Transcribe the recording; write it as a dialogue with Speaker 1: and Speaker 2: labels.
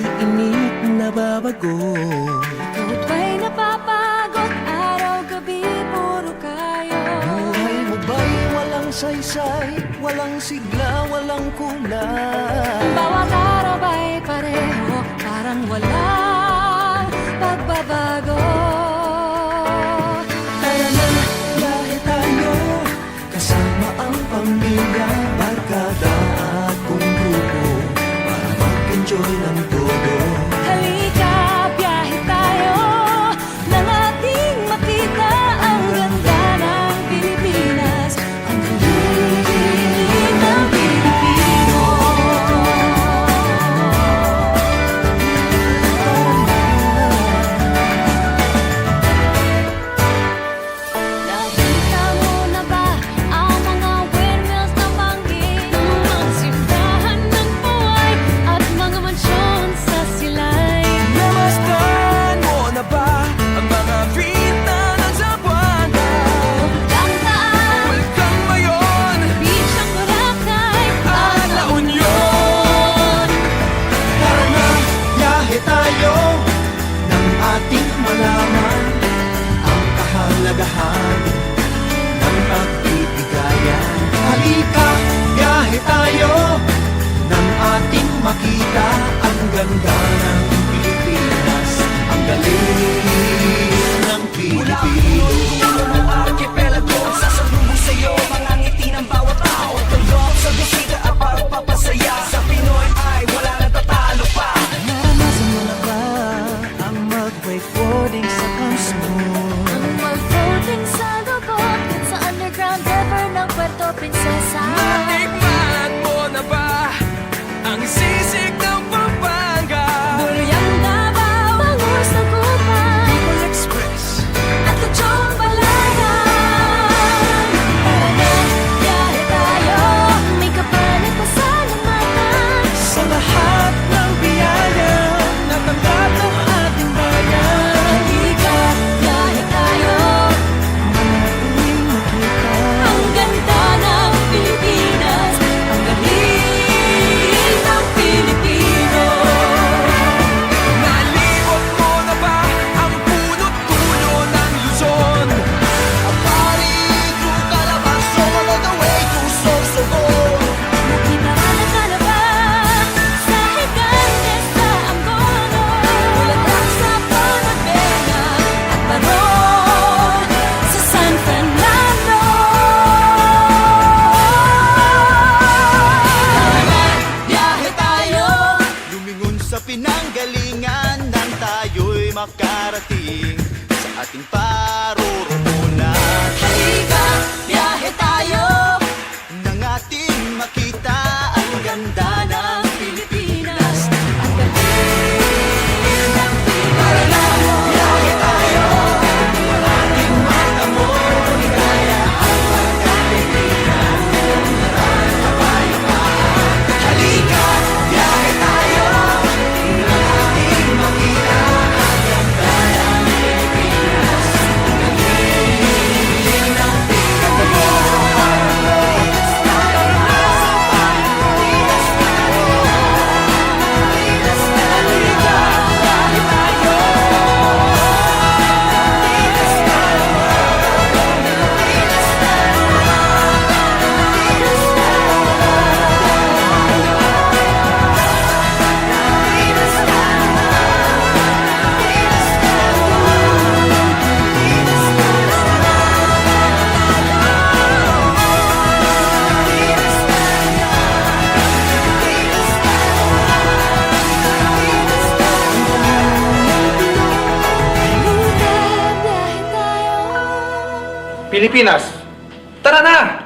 Speaker 1: nag-iinit, nababago.
Speaker 2: Ikaw ba'y napapagod? Araw-gabi, puro kayo.
Speaker 1: Buhay mo ba'y walang saysay, walang sigla, walang kulay?
Speaker 2: Bawat araw ba'y pareho, parang walang pagbabago.
Speaker 1: Tara na, biyahe tayo, kasama ang pamilya, barkada at kung grupo, para mag-enjoy ng todo.
Speaker 2: Halika, biyahe tayo, nang ating makita ang ganda ng Pilipinas, ang galing ng Pilipino. Nakita mo na ba ang mga windmills na bangin, ang simbahan ng buhay at mga mansyon sa silay?
Speaker 1: Namasdan mo na ba ang mga tweet na nagsabuana?
Speaker 2: Tangtaan,
Speaker 1: Welcome Mayon
Speaker 2: beach ng Boracay
Speaker 1: at La Union. Tara na, biyahe tayo nang ating malaman ang kahalagahan ng pagbibigayan. Halika, biyahe tayo nang ating makita ang ganda ng Pilipinas, ang galing ng Pilipino.
Speaker 3: Ng archipelago, sasalubong sa'yo mga ngiti ng bawat tao. Tulog sa bisita at pagpapasaya, sa Pinoy ay wala nang tatalo pa.
Speaker 1: Naranasan mo na ba ang mag-wakeboarding sa camps mo?
Speaker 2: ang mag-floating sa lubog at sa underground river ng Puerto Princesa.
Speaker 1: Natikman mo na ba ang sisig ng Pampanga?
Speaker 2: Buriang Davao, bangus ng Kupang
Speaker 1: Bicol Express
Speaker 2: at lechong balayan. Tara na, biyahe tayo, may kapalit pa salamatan.
Speaker 1: sa lahat ng biyaya na tanggap ng ating bayan.
Speaker 2: Halika, biyahe tayo,
Speaker 1: Mga tuwing makita
Speaker 2: ang ganda ng Pilipinas, ang galing ng Pilipino.
Speaker 1: Nalibot mo na ba ang punot dulo ng Luzon? Apari, through Calabarzon, all the way to Sorsogon.
Speaker 2: Nakilala ka na ba sa Higante, sa Angono, Bulacan, sa Panagbenga at Baron sa San Fernando? Tara na, biyahe tayo,
Speaker 1: Lumingon sa pinanggalingan nang tayo'y makarating sa ating paroroonan.
Speaker 2: halika, biyahe tayo,
Speaker 1: Nang ating makita ang ganda ng Pilipinas,
Speaker 2: ang galing ng
Speaker 1: Tara na, biyahe tayo. Ating matamo, ligaya ang pagkalipinan. Halika, biyahe tayo. Nang ating makita ang ganda ng Pilipinas, ang galing ng
Speaker 2: Halika, biyahe tayo.
Speaker 4: Pilipinas, tara na!